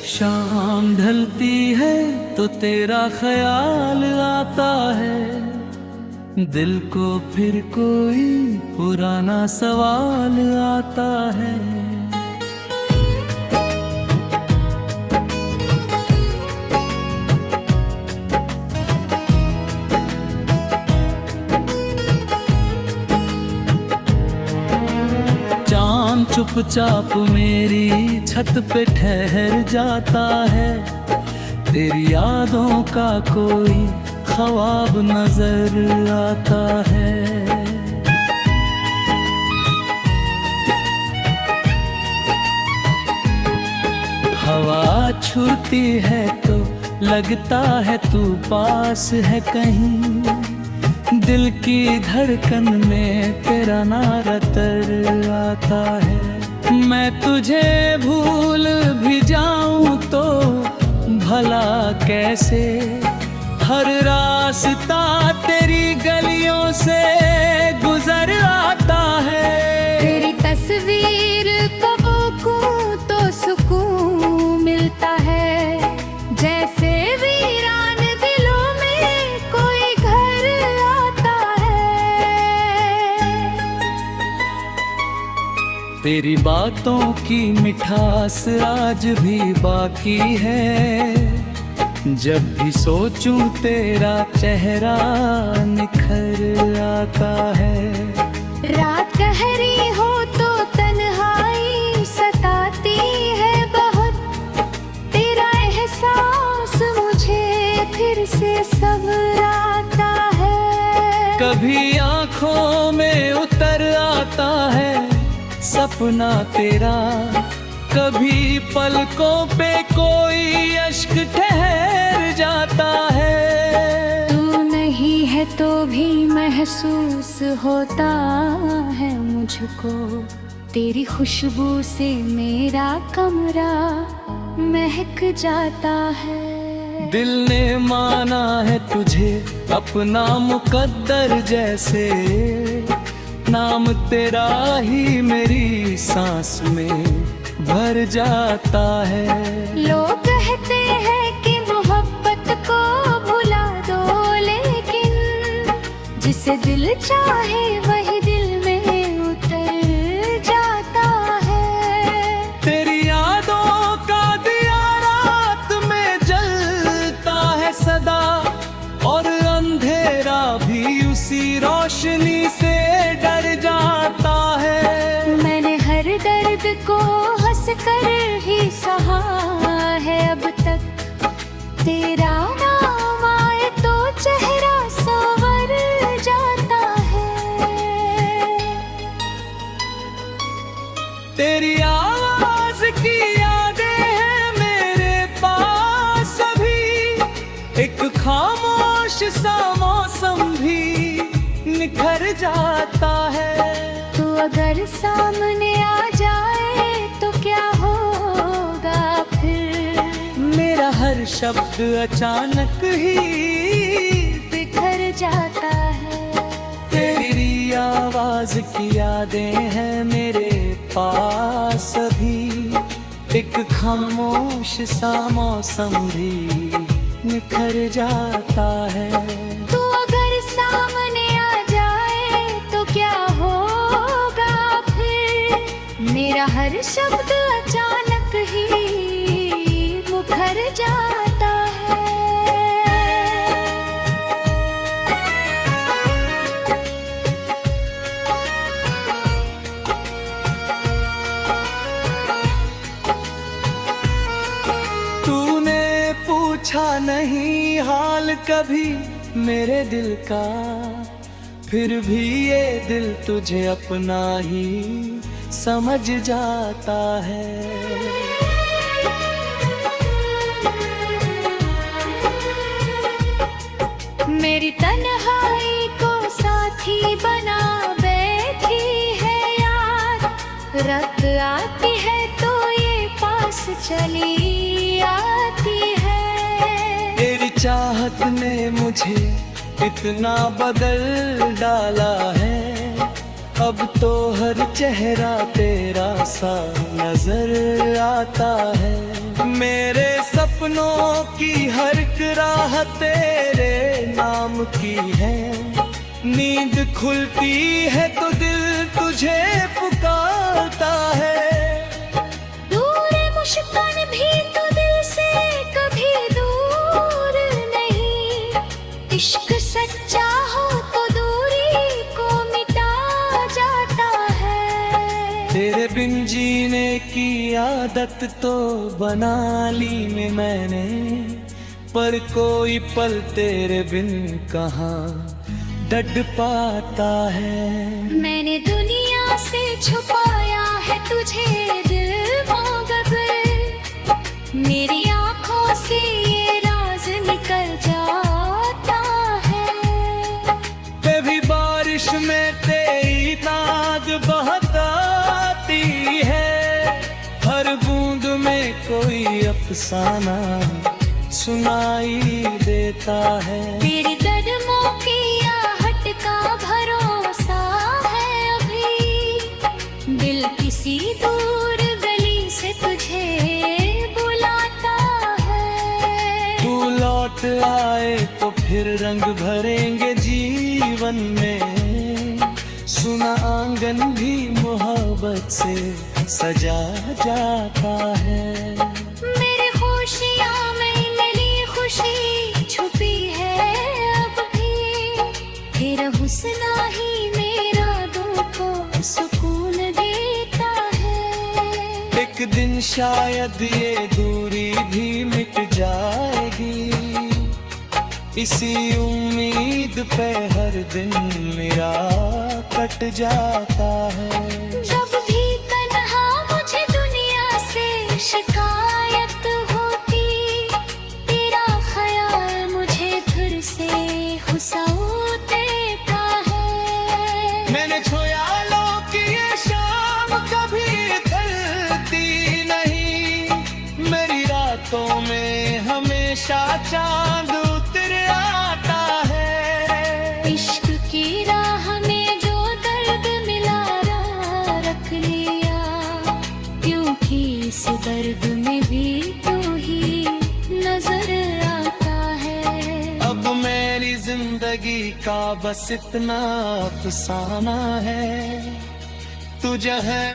शाम ढलती है तो तेरा ख्याल आता है, दिल को फिर कोई पुराना सवाल आता है। चांद चुपचाप मेरी छत पे ठहर जाता है, तेरी यादों का कोई ख्वाब नजर आता है। हवा छूती है तो लगता है तू पास है कहीं, दिल की धड़कन में तेरा नारा तर आता है। मैं तुझे भूल भी जाऊं तो भला कैसे, हर रास्ता तेरी गलियों से गुजर आता है। तेरी तस्वीर कब देखूं तो सुकून मिलता है, जैसे वीरान दिलों में कोई घर आता है। तेरी बातों की मिठास आज भी बाकी है, जब भी सोचूं तेरा चेहरा निखर आता है। रात गहरी हो तो तन्हाई सताती है बहुत, तेरा एहसास मुझे फिर से सब्र आता है। कभी आँखों में उतर आता है सपना तेरा, कभी पलकों पे कोई अश्क ठहर जाता है। तू नहीं है तो भी महसूस होता है मुझको, तेरी खुशबू से मेरा कमरा महक जाता है। दिल ने माना है तुझे अपना मुकद्दर जैसे, नाम तेरा ही मेरी सांस में भर जाता है। लोग कहते हैं कि मोहब्बत को भुला दो, लेकिन जिसे दिल चाहे वही दिल में उतर जाता है। तेरी यादों का दिया रात में जलता है सदा, और अंधेरा भी उसी रोशनी से डर जाता है। मैंने हर दर्द को हंस कर ही सहा है अब तक, तेरा नाम आए तो चेहरा संवर जाता है। तेरी आवाज की यादें हैं मेरे पास अभी, एक खामोश सा मौसम भी निखर जाता है। तू अगर सामने आ जाए तो क्या होगा फिर, मेरा हर शब्द अचानक ही बिखर जाता है। तेरी आवाज की यादें हैं मेरे पास अभी, एक खामोश सा मौसम भी निखर जाता है। तू अगर सामने आ जाए तो क्या होगा फिर, मेरा हर शब्द अचानक ही मुखर जाता है। तूने पूछा नहीं हाल कभी मेरे दिल का, फिर भी ये दिल तुझे अपना ही समझ जाता है। मेरी तन्हाई को साथी बना बैठी है यार, रात आती है तो ये पास चली आती है। तेरी चाहत ने मुझे इतना बदल डाला है, अब तो हर चेहरा तेरा सा नजर आता है। मेरे सपनों की हर एक राह तेरे नाम की है। नींद खुलती है तो दिल तुझे पुकारता है। दूर मुश्किल भी तो दिल से कभी दूर नहीं। इश्क सच्चा हो तो दूरी को मिटा जाता है। तेरे बिन जीने की आदत तो बना ली मैंने, पर कोई पल तेरे बिन कहाँ डट पाता है। मैंने दुनिया से छुपाया है तुझे दिल मगर, मेरी आंखों से ये राज निकल जाता है। कभी बारिश में तेरी नाद बहताती है, हर बूंद में कोई अफसाना सुनाई देता है। तेरे कदमों की आहट का भरोसा है अभी, दिल किसी दूर गली से तुझे बुलाता है। तू लौट आए तो फिर रंग भरेंगे जीवन में, सुना आंगन भी मोहब्बत से सजा जाता है। मेरे खुशियाँ में मिली खुशी छुपी है अब भी, तेरा हुस्न ही मेरा दिल को सुकून देता है। एक दिन शायद ये दूरी भी मिट जाएगी, इसी उम्मीद पे हर दिन मेरा कट जाता है। जब भी तन्हा मुझे दुनिया से शिकायत होती, तेरा ख्याल मुझे फिर से हुस्न देता है। मैंने ख्यालों की ये शाम कभी ढलती नहीं, मेरी रातों में हमेशा चांद उतर आता है। इश्क की राह में जो दर्द मिला रख लिया, क्योंकि इस दर्द में भी तू ही नजर आता है। अब मेरी जिंदगी का बस इतना अफसाना है, तुझे है।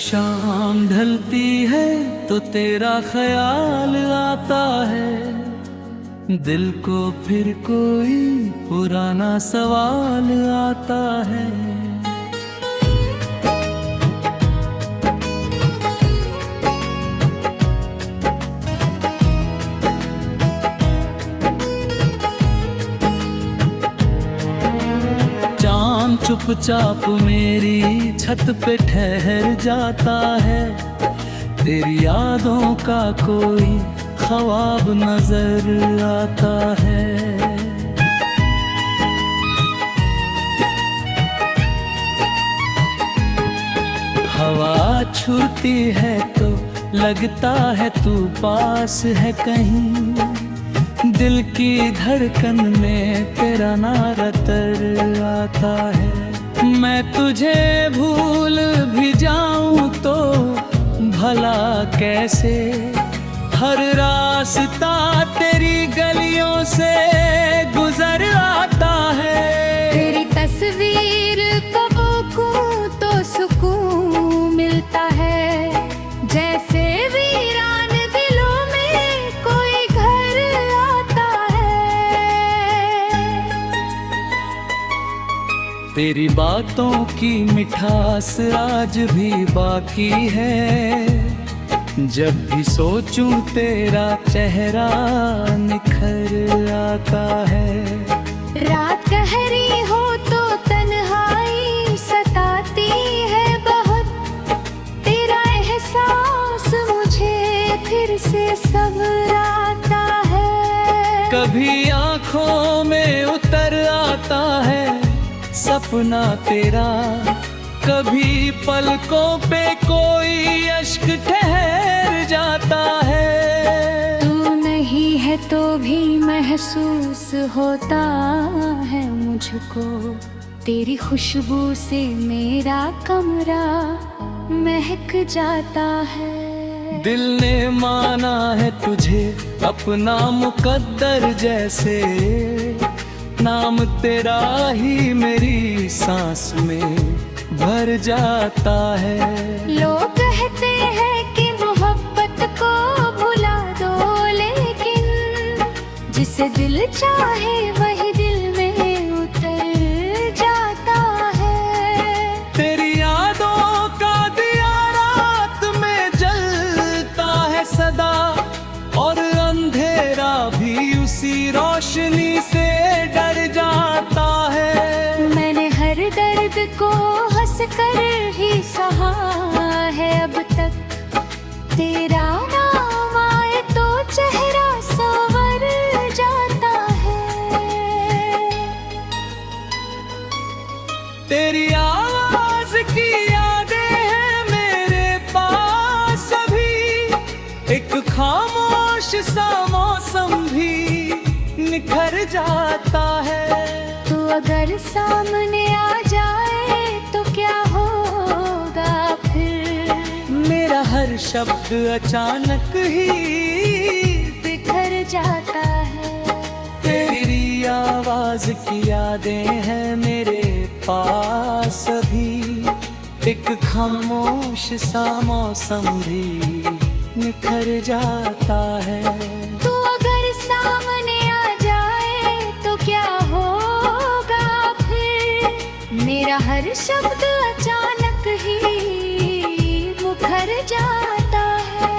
शाम ढलती है तो तेरा ख्याल आता है, दिल को फिर कोई पुराना सवाल आता है। चांद चुपचाप मेरी छत पे ठहर जाता है, तेरी यादों का कोई ख्वाब नजर आता है। हवा छूती है तो लगता है तू पास है कहीं, दिल की धड़कन में तेरा नारा तर आता है। मैं तुझे भूल भी जाऊं तो भला कैसे, हर रास्ता तेरी गलियों से गुजर आता है। तेरी तस्वीर कब को तो सुकून मिलता है, जैसे वीरान दिलों में कोई घर आता है। तेरी बातों की मिठास आज भी बाकी है, जब भी सोचूं तेरा चेहरा निखर आता है। रात गहरी हो तो तन्हाई सताती है बहुत, तेरा एहसास मुझे फिर से सब्र आता है। कभी आँख आंखों में उतर आता है सपना तेरा, कभी पलकों पे कोई अश्क ठहर जाता है। तू नहीं है तो भी महसूस होता है मुझको, तेरी खुशबू से मेरा कमरा महक जाता है। दिल ने माना है तुझे अपना मुकद्दर जैसे, नाम तेरा ही मेरी सांस में भर जाता है। लोग कहते हैं कि मोहब्बत को भुला दो, लेकिन जिसे दिल चाहे वही दिल में उतर जाता है। तेरी यादों का दिया रात में जलता है सदा, और अंधेरा भी उसी रोशनी से डर जाता है। मैंने हर दर्द को हंस कर ही सहा है अब तक, तेरा नाम आए तो चेहरा संवर जाता है। तेरी आवाज की यादें हैं मेरे पास अभी, एक खामोश सा मौसम भी निखर जाता है। तू अगर सामने आ जाए तो क्या होगा फिर, मेरा हर शब्द अचानक ही बिखर जाता है। तेरी आवाज की यादें हैं मेरे पास अभी, एक खामोश सा मौसम भी निखर जाता है। तू अगर सामने आ जाए तो क्या होगा फिर, मेरा हर शब्द अचानक ही मुखर जाता है।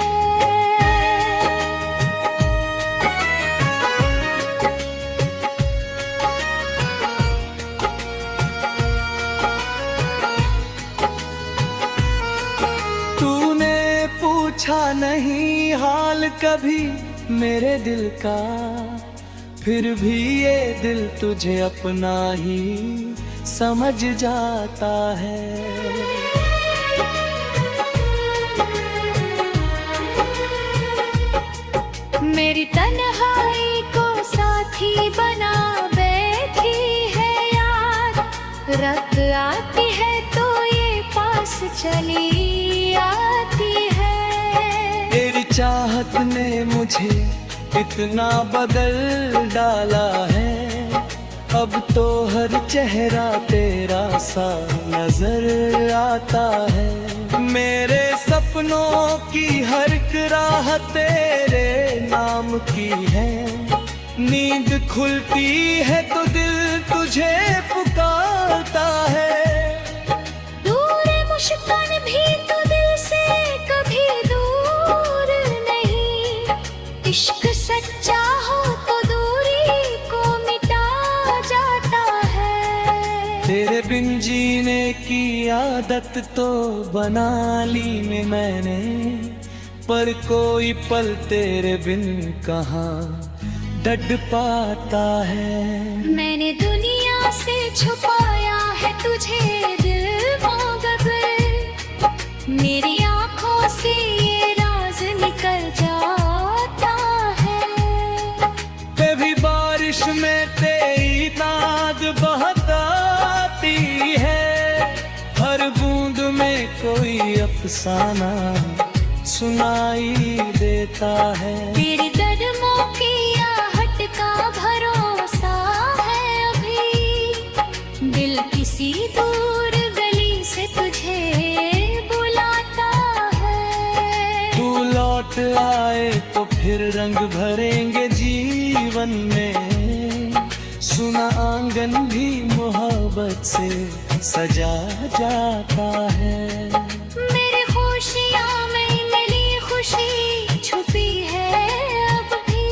तूने पूछा नहीं हाल कभी मेरे दिल का, फिर भी ये दिल तुझे अपना ही समझ जाता है। मेरी तन्हाई को साथी बना बैठी है यार, रात आती है तो ये पास चली आती है। तेरी चाहत ने मुझे इतना बदल डाला है, अब तो हर चेहरा तेरा सा नजर आता है। मेरे सपनों की हर एक राह तेरे नाम की है, नींद खुलती है तो दिल तुझे पुकारता है। दूर मुश्किल भी तो दिल से कभी दूर नहीं, इश्क सच्चा हो तो दूरी को मिटा जाता है। तेरे बिन जीने की आदत तो बना ली मैंने, पर कोई पल तेरे बिन कहाँ डट पाता है। मैंने दुनिया से छुपाया है तुझे दिल मगर, मेरी आंखों से ये राज निकल जाता है। कभी बारिश में तेरी नाद बहताती है, हर बूंद में कोई अफसाना सुनाई देता है। तेरे कदमों की आहट का भरोसा है अभी, दिल किसी दूर गली से तुझे बुलाता है। तू लौट आए तो फिर रंग भरेंगे जीवन में, सुना आंगन भी मोहब्बत से सजा जाता है। मेरे खुशियाँ में मिली खुशी छुपी है अब भी,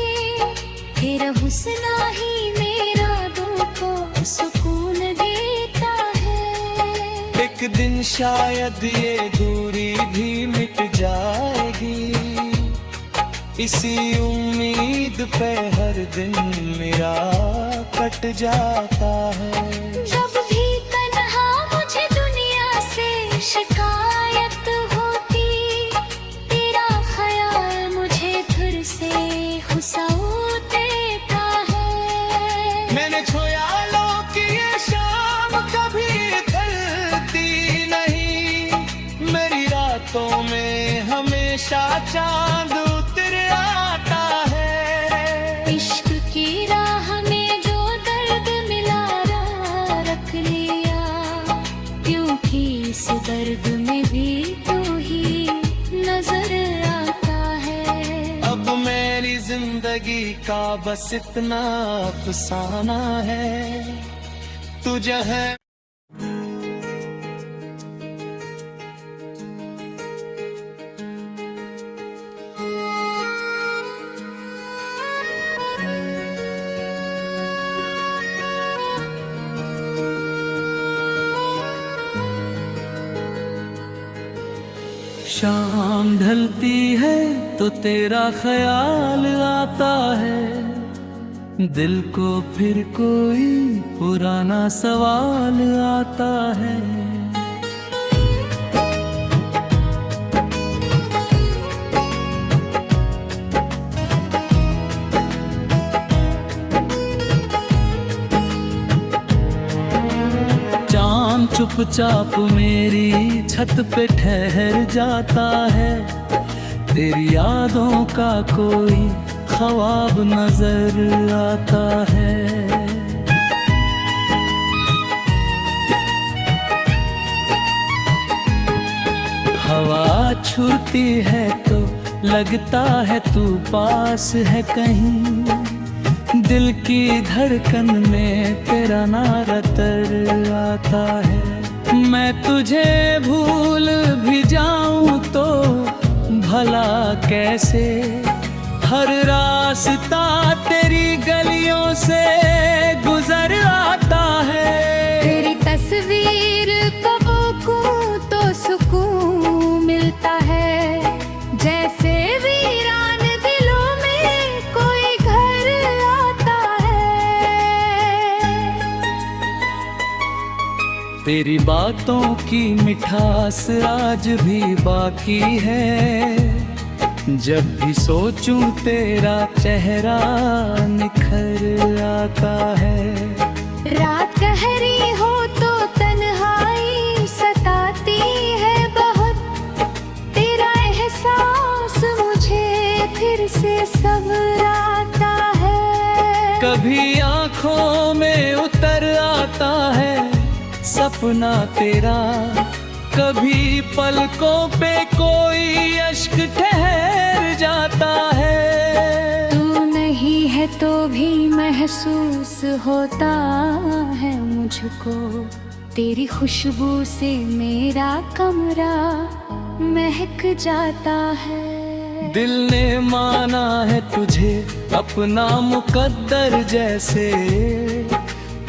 तेरा हुस्न ही मेरा दिल को सुकून देता है। एक दिन शायद ये दूरी भी मिट जाएगी, इसी उम्मीद पे हर दिन मेरा कट जाता है। जब भी तन्हा मुझे दुनिया से शिकायत होती, तेरा ख्याल मुझे फिर से हुस्न देता है। मैंने ख्यालों की ये शाम कभी ढलती नहीं, मेरी रातों में हमेशा चांद उतर आता है। इश्क की राह में जो दर्द मिला रख लिया, क्योंकि इस दर्द में भी तू ही नजर आता है। अब मेरी जिंदगी का बस इतना अफसाना है, तुझे है। शाम ढलती है तो तेरा ख्याल आता है, दिल को फिर कोई पुराना सवाल आता है। चांद चुपचाप मेरी छत पे ठहर जाता है, तेरी यादों का कोई ख्वाब नजर आता है। हवा छूती है तो लगता है तू पास है कहीं, दिल की धड़कन में तेरा नारा तर आता है। मैं तुझे भूल भी जाऊं तो भला कैसे, हर रास्ता तेरी गलियों से गुजर आता है। तेरी तस्वीर कब को तो सुकून मिलता है, जैसे वीरान दिलों में कोई घर आता है। तेरी बातों की मिठास आज भी बाकी है, जब भी सोचूं तेरा चेहरा निखर आता है। रात गहरी हो तो तन्हाई सताती है बहुत, तेरा एहसास मुझे फिर से सब्र आता है। कभी आंखों में उतर आता है सपना तेरा, कभी पलकों पे कोई अश्क ठहर जाता है। तू नहीं है तो भी महसूस होता है मुझको, तेरी खुशबू से मेरा कमरा महक जाता है। दिल ने माना है तुझे अपना मुकद्दर जैसे,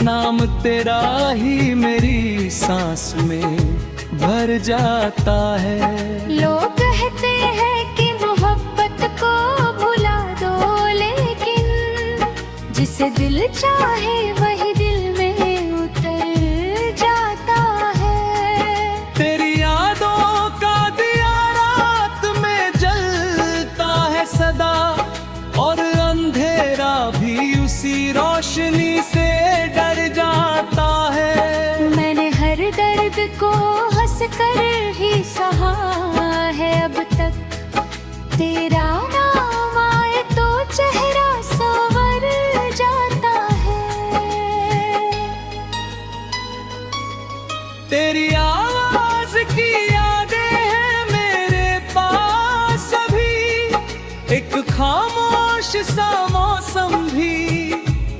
नाम तेरा ही मेरी सांस में भर जाता है। लोग कहते हैं कि मोहब्बत को भुला दो, लेकिन जिसे दिल चाहे वही दिल में उतर जाता है। तेरी यादों का दिया रात में जलता है सदा, और अंधेरा भी उसी रोशनी से डर जाता है। मैंने हर दर्द को हंस कर ही सहा है अब तक, तेरा नाम आए तो चेहरा संवर जाता है। तेरी आवाज की यादें हैं मेरे पास अभी, एक खामोश सा मौसम भी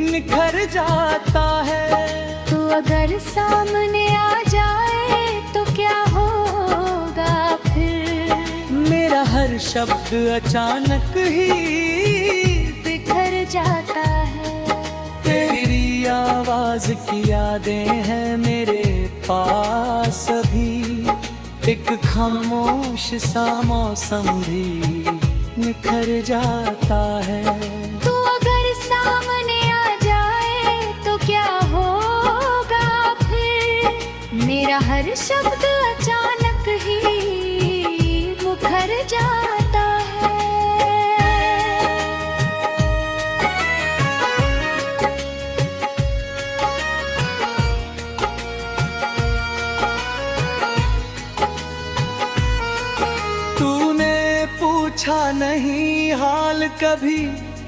निखर जाता है। तू अगर सामने आ जाए तो क्या होगा फिर, मेरा हर शब्द अचानक ही बिखर जाता है। तेरी आवाज की यादें हैं मेरे पास अभी, एक खामोश सा मौसम भी निखर जाता है। तू अगर सामने आ जाए तो क्या होगा फिर, मेरा हर शब्द अचानक ही मुखर जाता है। तूने पूछा नहीं हाल कभी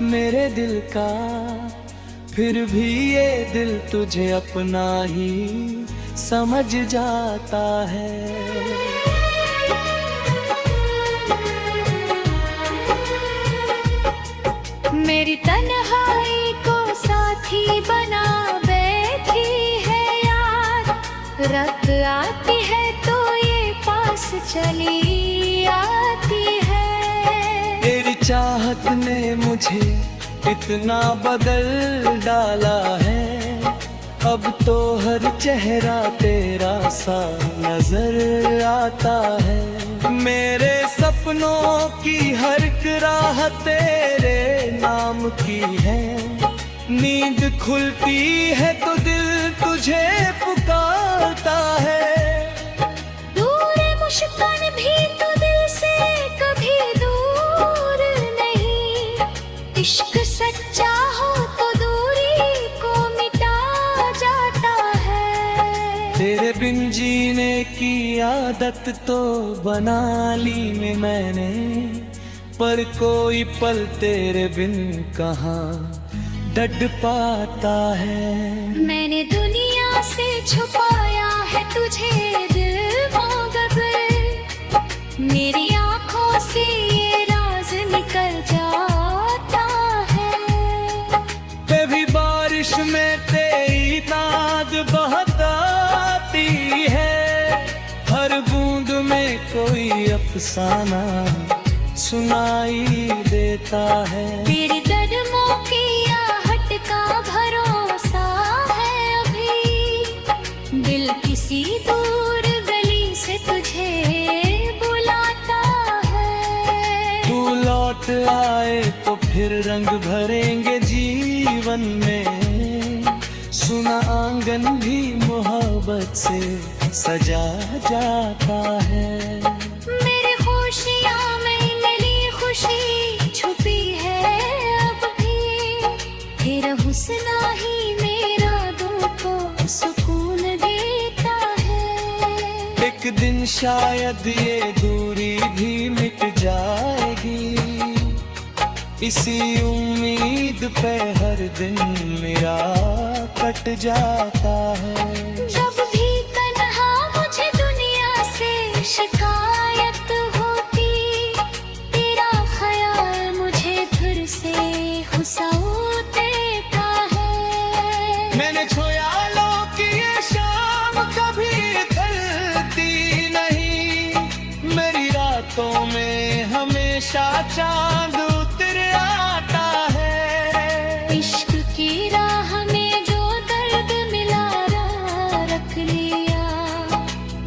मेरे दिल का, फिर भी ये दिल तुझे अपना ही समझ जाता है। मेरी तन्हाई को साथी बना बैठी है यार, रात आती है तो ये पास चली आती है। तेरी चाहत ने मुझे इतना बदल डाला है, अब तो हर चेहरा तेरा सा नजर आता है। मेरे सपनों की हर एक राह तेरे नाम की है, नींद खुलती है तो दिल तुझे पुकारता है। दूर मुश्किल भी तो दिल से कभी दूर नहीं, इश्क सच्चा हो तो दूरी को मिटा जाता है। तेरे बिन जीने की आदत तो बना ली मैंने, पर कोई पल तेरे बिन कहाँ डट पाता है। मैंने दुनिया से छुपाया है तुझे दिल मगर, मेरी आंखों से ये राज निकल जाता है। कभी बारिश में तेरी नाद बहताती है, हर बूंद में कोई अफसाना सुनाई देता है। तेरे कदमों की आहट का भरोसा है अभी, दिल किसी दूर गली से तुझे बुलाता है। तू लौट आए तो फिर रंग भरेंगे जीवन में, सुना आंगन भी मोहब्बत से सजा जाता है। मेरे खुशियाँ में मिली खुशी छुपी है अब भी, तेरा हुस्न ही मेरा दिल को सुकून देता है। एक दिन शायद ये दूरी भी मिट जाएगी, इसी उम्मीद पे हर दिन मेरा कट जाता है। जब भी तन्हा मुझे दुनिया से शिकायत होती, तेरा ख्याल मुझे फिर से हुस्न देता है। मैंने ख्यालों की ये शाम कभी ढलती नहीं, मेरी रातों में हमेशा चांद उतर आता है। इश्क की राह में जो दर्द मिला रख लिया,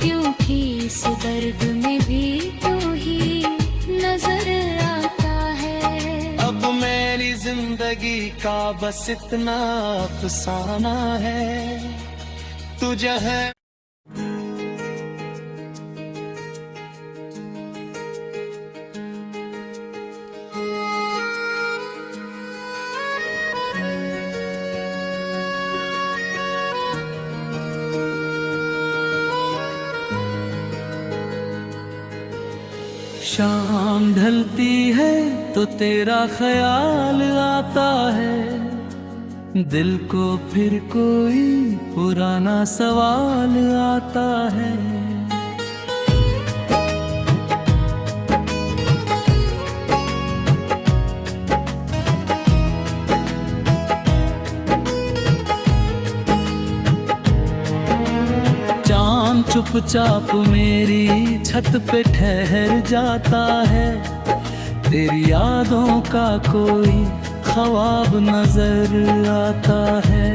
क्योंकि इस दर्द में भी तू ही नजर आता है। अब मेरी जिंदगी का बस इतना अफसाना है, तुझे है। शाम ढलती है तो तेरा ख्याल आता है, दिल को फिर कोई पुराना सवाल आता है। चांद चुपचाप मेरी छत पे ठहर जाता है, तेरी यादों का कोई ख्वाब नजर आता है।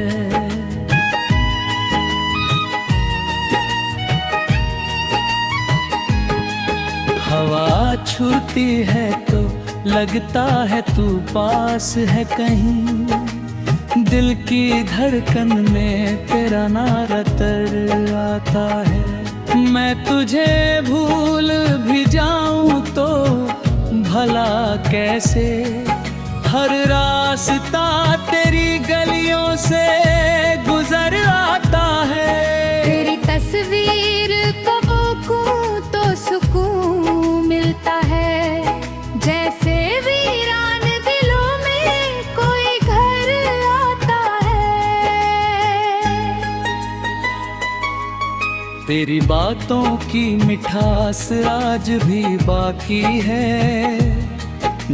हवा छूती है तो लगता है तू पास है कहीं, दिल की धड़कन में तेरा नारा तर आता है। मैं तुझे भूल भी जाऊं तो भला कैसे, हर रास्ता तेरी गलियों से गुजर आता है। तेरी तस्वीर कब को तो सुकून मिलता है, जैसे वीरान दिलों में कोई घर आता है। तेरी बातों की मिठास आज भी बाकी है,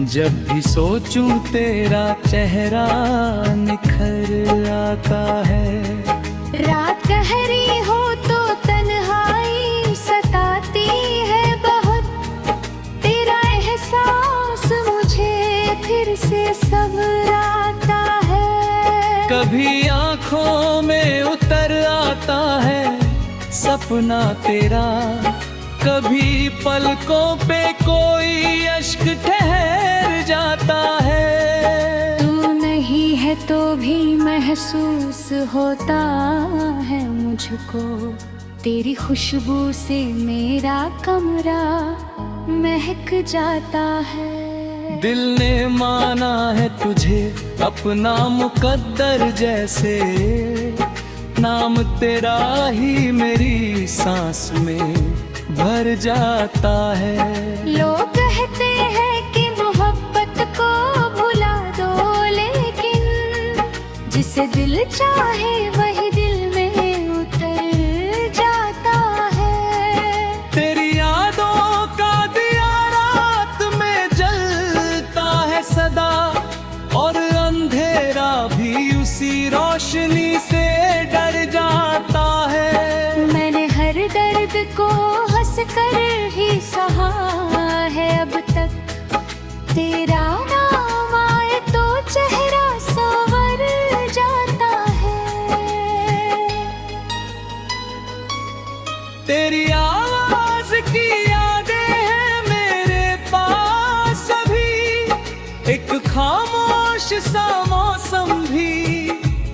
जब भी सोचूं तेरा चेहरा निखर आता है। रात गहरी हो तो तन्हाई सताती है बहुत, तेरा एहसास मुझे फिर से सब्र आता है। कभी आँखों में उतर आता है सपना तेरा, कभी पलकों पे कोई अश्क ठहर जाता है। तू नहीं है तो भी महसूस होता है मुझको, तेरी खुशबू से मेरा कमरा महक जाता है। दिल ने माना है तुझे अपना मुकद्दर जैसे, नाम तेरा ही मेरी सांस में भर जाता है। लोग कहते हैं कि मोहब्बत को भुला दो, लेकिन जिसे दिल चाहे वही दिल में उतर जाता है। तेरी यादों का दिया रात में जलता है सदा, और अंधेरा भी उसी रोशनी से डर जाता है। मैंने हर दर्द को हंस कर ही सहा है अब तक, तेरा नाम आए तो चेहरा संवर जाता है। तेरी आवाज की यादें हैं मेरे पास अभी, एक खामोश सा मौसम भी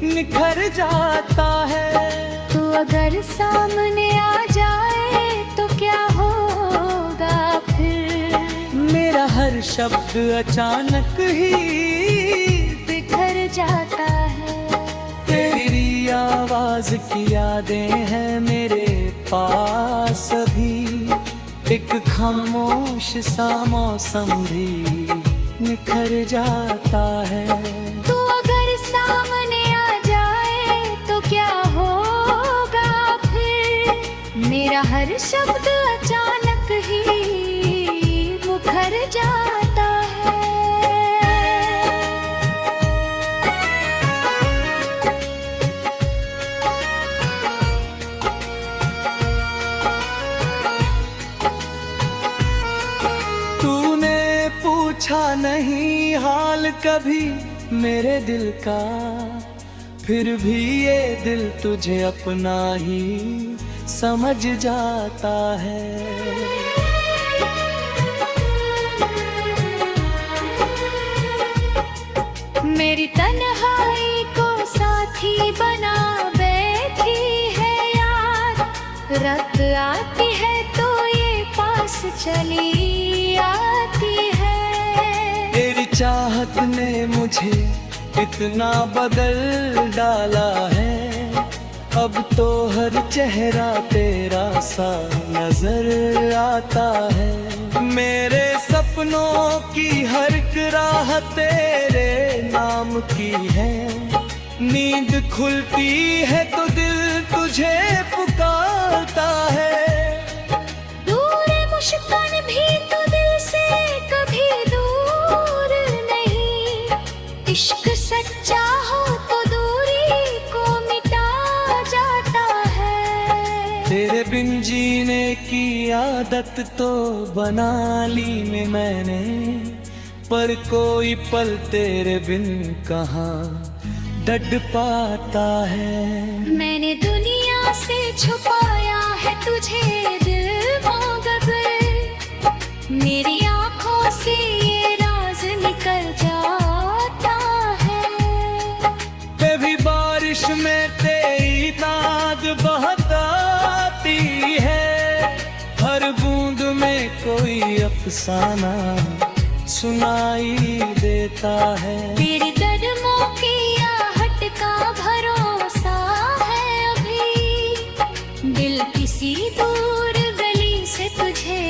निखर जाता है। तू अगर सामने आ जाए तो क्या होगा फिर, मेरा हर शब्द अचानक ही बिखर जाता है। तेरी आवाज की यादें हैं मेरे पास अभी, एक खामोश सा मौसम भी निखर जाता है। तू अगर सामने आ जाए तो क्या होगा फिर, मेरा हर शब्द अचानक ही मुखर जाता है। तूने पूछा नहीं हाल कभी मेरे दिल का, फिर भी ये दिल तुझे अपना ही समझ जाता है। मेरी तन्हाई को साथी बना बैठी है यार, रात आती है तो ये पास चली आती है। तेरी चाहत ने मुझे इतना बदल डाला है, अब तो हर चेहरा तेरा सा नजर आता है। मेरे सपनों की हर एक राह तेरे नाम की है, नींद खुलती है तो दिल तुझे पुकारता है। दूर मुश्किल भी तो दिल से कभी दूर नहीं, इश्क सच्चा हो तो दूरी को मिटा जाता है। तेरे बिन जीने की आदत तो बना ली में मैंने, पर कोई पल तेरे बिन कहाँ डट पाता है। मैंने दुनिया से छुपाया है तुझे दिल मौगगर, मेरी आंखों से ये राज कोई अफसाना सुनाई देता है। तेरे कदमों की आहट का भरोसा है अभी, दिल किसी दूर गली से तुझे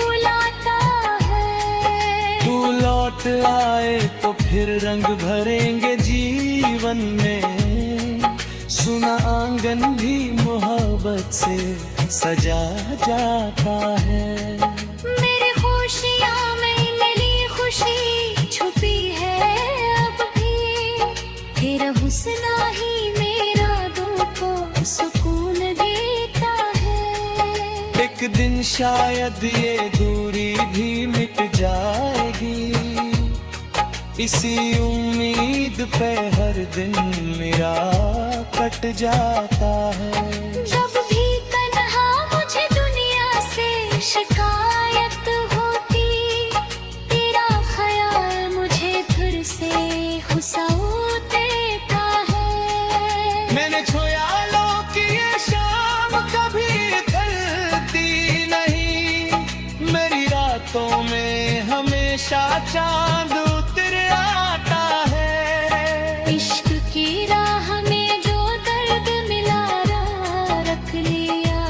बुलाता है। तू लौट आए तो फिर रंग भरेंगे जीवन में, सुना आंगन भी मोहब्बत से सजा जाता है। मेरे खुशियाँ में मिली खुशी छुपी है अब भी, तेरा हुस्न ही मेरा दिल को सुकून देता है। एक दिन शायद ये दूरी भी मिट जाएगी, इसी उम्मीद पे हर दिन मेरा कट जाता है। जब भी तन्हा मुझे दुनिया से शिकायत होती, तेरा ख्याल मुझे फिर से खुशाऊ देता है। मैंने ख्यालों की ये शाम कभी ढलती नहीं, मेरी रातों में हमेशा चांद उतर आता है। इश्क की राह में जो दर्द मिला रख लिया,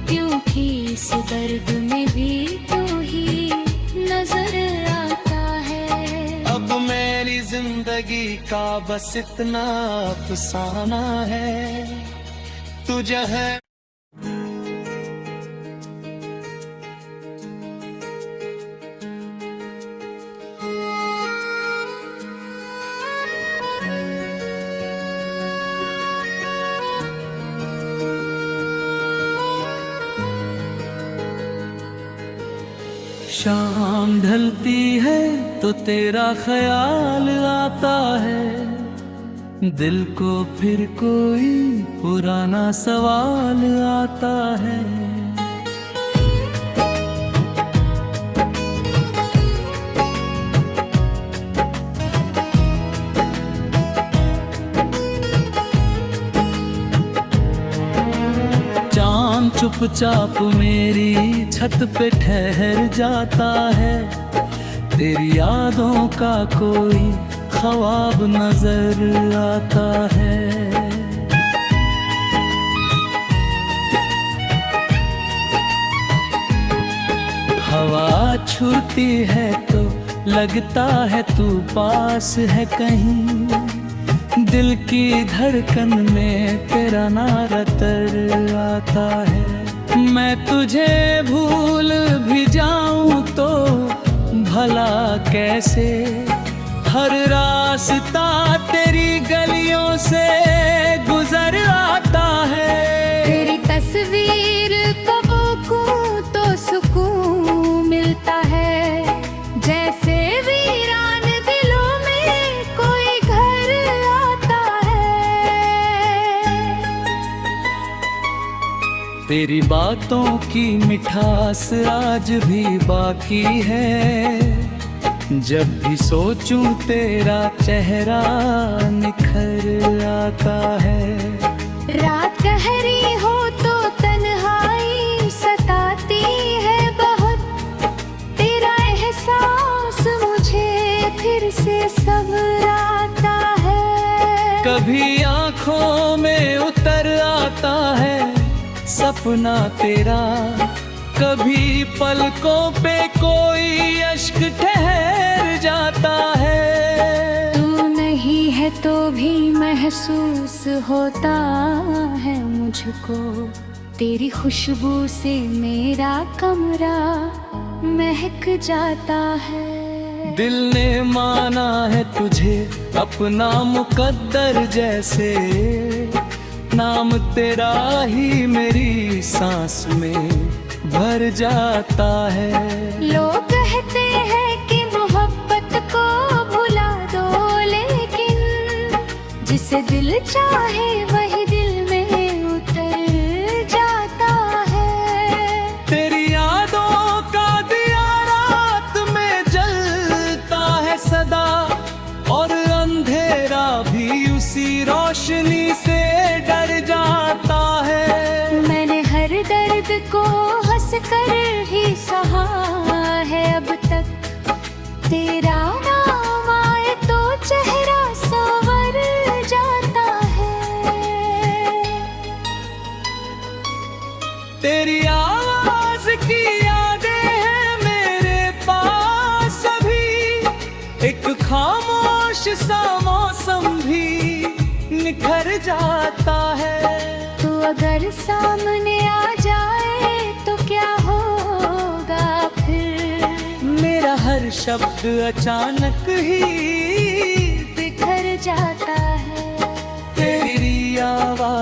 क्योंकि इस दर्द में भी तू ही नजर आता है। अब मेरी जिंदगी का बस इतना अफसाना है, तुझे है। शाम ढलती है तो तेरा ख्याल आता है, दिल को फिर कोई पुराना सवाल आता है। चांद चुपचाप मेरी छत पे ठहर जाता है, तेरी यादों का कोई ख्वाब नजर आता है। हवा छूती है तो लगता है तू पास है कहीं, दिल की धड़कन में तेरा नारा तर आता है। मैं तुझे भूल भी जाऊं तो भला कैसे, हर रास्ता तेरी गलियों से गुजर आता है। तेरी तस्वीर कब को तो सुकून मिलता है, जैसे वीरान दिलों में कोई घर आता है। तेरी बातों की मिठास आज भी बाकी है, जब भी सोचूं तेरा चेहरा निखर आता है। रात गहरी हो तो तन्हाई सताती है बहुत, तेरा एहसास मुझे फिर से सब्र आता है। कभी आंखों में उतर आता है सपना तेरा, कभी पलकों पे कोई अश्क ठहर जाता है। तू नहीं है तो भी महसूस होता है मुझको, तेरी खुशबू से मेरा कमरा महक जाता है। दिल ने माना है तुझे अपना मुकद्दर जैसे, नाम तेरा ही मेरी सांस में भर जाता है। लोग कहते हैं कि मोहब्बत को भुला दो, लेकिन जिसे दिल चाहे वही दिल में उतर जाता है। तेरी यादों का दिया रात में जलता है सदा, और अंधेरा भी उसी रोशनी से डर जाता है। मैंने हर दर्द को हंस कर ही सहा है अब तक। तेरा नाम आए तो चेहरा संवर जाता है। तेरी आवाज की यादें हैं मेरे पास अभी, एक खामोश सा मौसम भी निखर जाता है। तू अगर सामने आ जाए तो क्या होगा फिर? मेरा हर शब्द अचानक ही बिखर जाता है। तेरी आवाज